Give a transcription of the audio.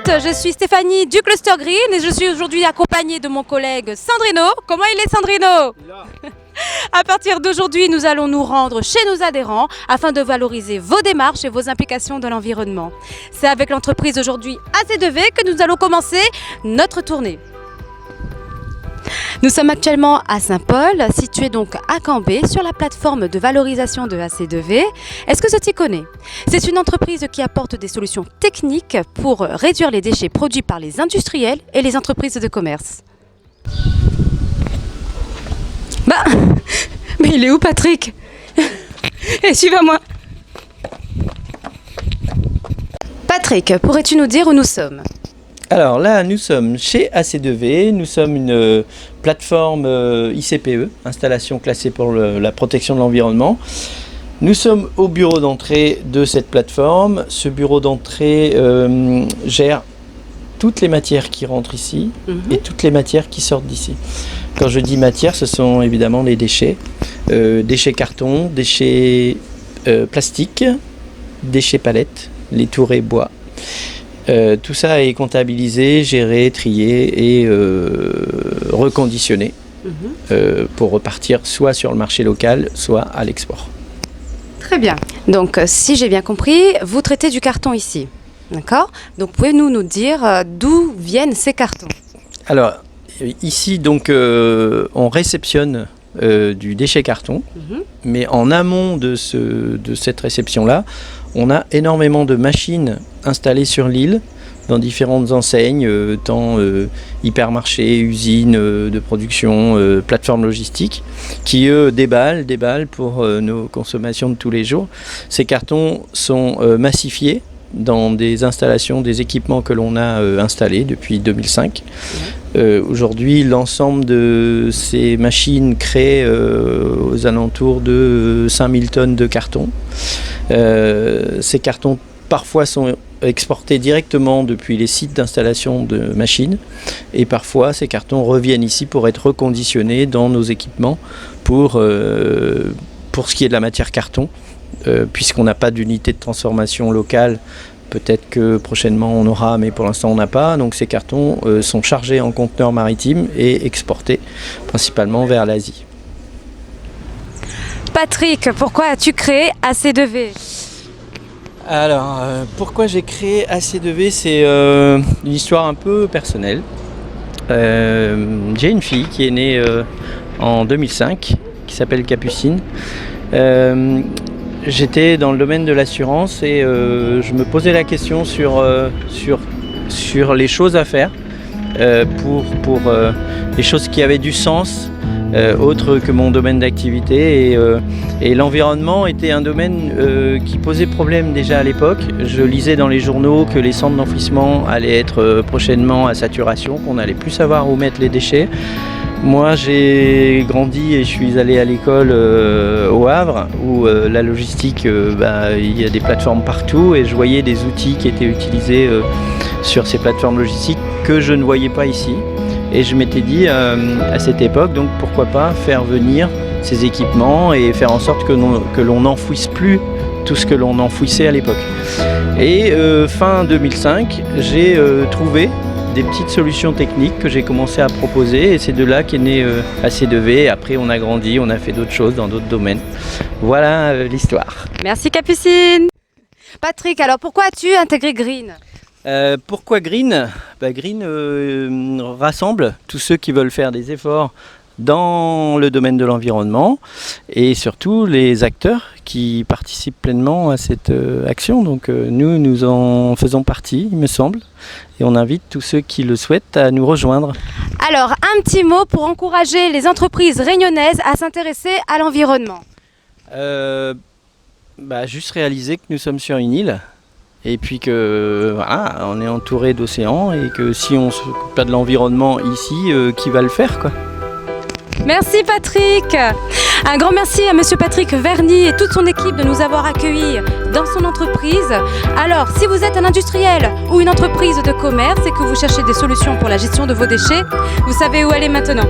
toutes, je suis Stéphanie du Cluster Green et je suis aujourd'hui accompagnée de mon collègue Sandrino. Comment il est Sandrino? À partir d'aujourd'hui, nous allons nous rendre chez nos adhérents afin de valoriser vos démarches et vos implications dans l'environnement. C'est avec l'entreprise aujourd'hui AC2V que nous allons commencer notre tournée. Nous sommes actuellement à Saint-Paul, situé donc à Cambé, sur la plateforme de valorisation de AC2V. Est-ce que tu t'y connais? C'est une entreprise qui apporte des solutions techniques pour réduire les déchets produits par les industriels et les entreprises de commerce. Mais il est où Patrick? Et suivez-moi. Patrick, pourrais-tu nous dire où nous sommes? Alors là, nous sommes chez AC2V, nous sommes une plateforme ICPE, installation classée pour la protection de l'environnement. Nous sommes au bureau d'entrée de cette plateforme. Ce bureau d'entrée gère toutes les matières qui rentrent ici et toutes les matières qui sortent d'ici. Quand je dis matière, ce sont évidemment les déchets, déchets carton, déchets plastique, déchets palettes, les tourets bois. Tout ça est comptabilisé, géré, trié et reconditionné pour repartir soit sur le marché local, soit à l'export. Très bien. Donc, si j'ai bien compris, vous traitez du carton ici. D'accord? Donc, pouvez-vous nous dire d'où viennent ces cartons? Alors, ici, donc, on réceptionne du déchet carton, mais en amont de cette réception-là, on a énormément de machines installées sur l'île dans différentes enseignes, tant hypermarchés, usines de production, plateformes logistiques, qui eux déballent pour nos consommations de tous les jours. Ces cartons sont massifiés dans des installations, des équipements que l'on a installés depuis 2005. Aujourd'hui, l'ensemble de ces machines créent aux alentours de 5000 tonnes de carton. Ces cartons parfois sont exportés directement depuis les sites d'installation de machines et parfois ces cartons reviennent ici pour être reconditionnés dans nos équipements pour ce qui est de la matière carton, puisqu'on n'a pas d'unité de transformation locale. Peut-être que prochainement on aura, mais pour l'instant on n'a pas. Donc ces cartons sont chargés en conteneurs maritimes et exportés principalement vers l'Asie. Patrick, pourquoi as-tu créé AC2V? Alors, pourquoi j'ai créé AC2V? C'est une histoire un peu personnelle. J'ai une fille qui est née en 2005, qui s'appelle Capucine. J'étais dans le domaine de l'assurance et je me posais la question sur les choses à faire, pour les choses qui avaient du sens, autre que mon domaine d'activité. Et l'environnement était un domaine qui posait problème déjà à l'époque. Je lisais dans les journaux que les centres d'enfouissement allaient être prochainement à saturation, qu'on n'allait plus savoir où mettre les déchets. Moi, j'ai grandi et je suis allé à l'école au Havre, où la logistique, il y a des plateformes partout et je voyais des outils qui étaient utilisés sur ces plateformes logistiques que je ne voyais pas ici. Et je m'étais dit à cette époque, donc pourquoi pas faire venir ces équipements et faire en sorte que l'on n'enfouisse plus tout ce que l'on enfouissait à l'époque. Et fin 2005, j'ai trouvé des petites solutions techniques que j'ai commencé à proposer et c'est de là qu'est né AC2V. Après on a grandi, on a fait d'autres choses dans d'autres domaines. Voilà l'histoire. Merci Capucine. Patrick, alors pourquoi as-tu intégré Green? Pourquoi Green? Green rassemble tous ceux qui veulent faire des efforts dans le domaine de l'environnement et surtout les acteurs qui participent pleinement à cette action. Donc nous en faisons partie, il me semble, et on invite tous ceux qui le souhaitent à nous rejoindre. Alors, un petit mot pour encourager les entreprises réunionnaises à s'intéresser à l'environnement. Juste réaliser que nous sommes sur une île et puis que voilà, on est entouré d'océans et que si on ne s'occupe pas de l'environnement ici, qui va le faire quoi? Merci Patrick. Un grand merci à Monsieur Patrick Verny et toute son équipe de nous avoir accueillis dans son entreprise. Alors, si vous êtes un industriel ou une entreprise de commerce et que vous cherchez des solutions pour la gestion de vos déchets, vous savez où aller maintenant.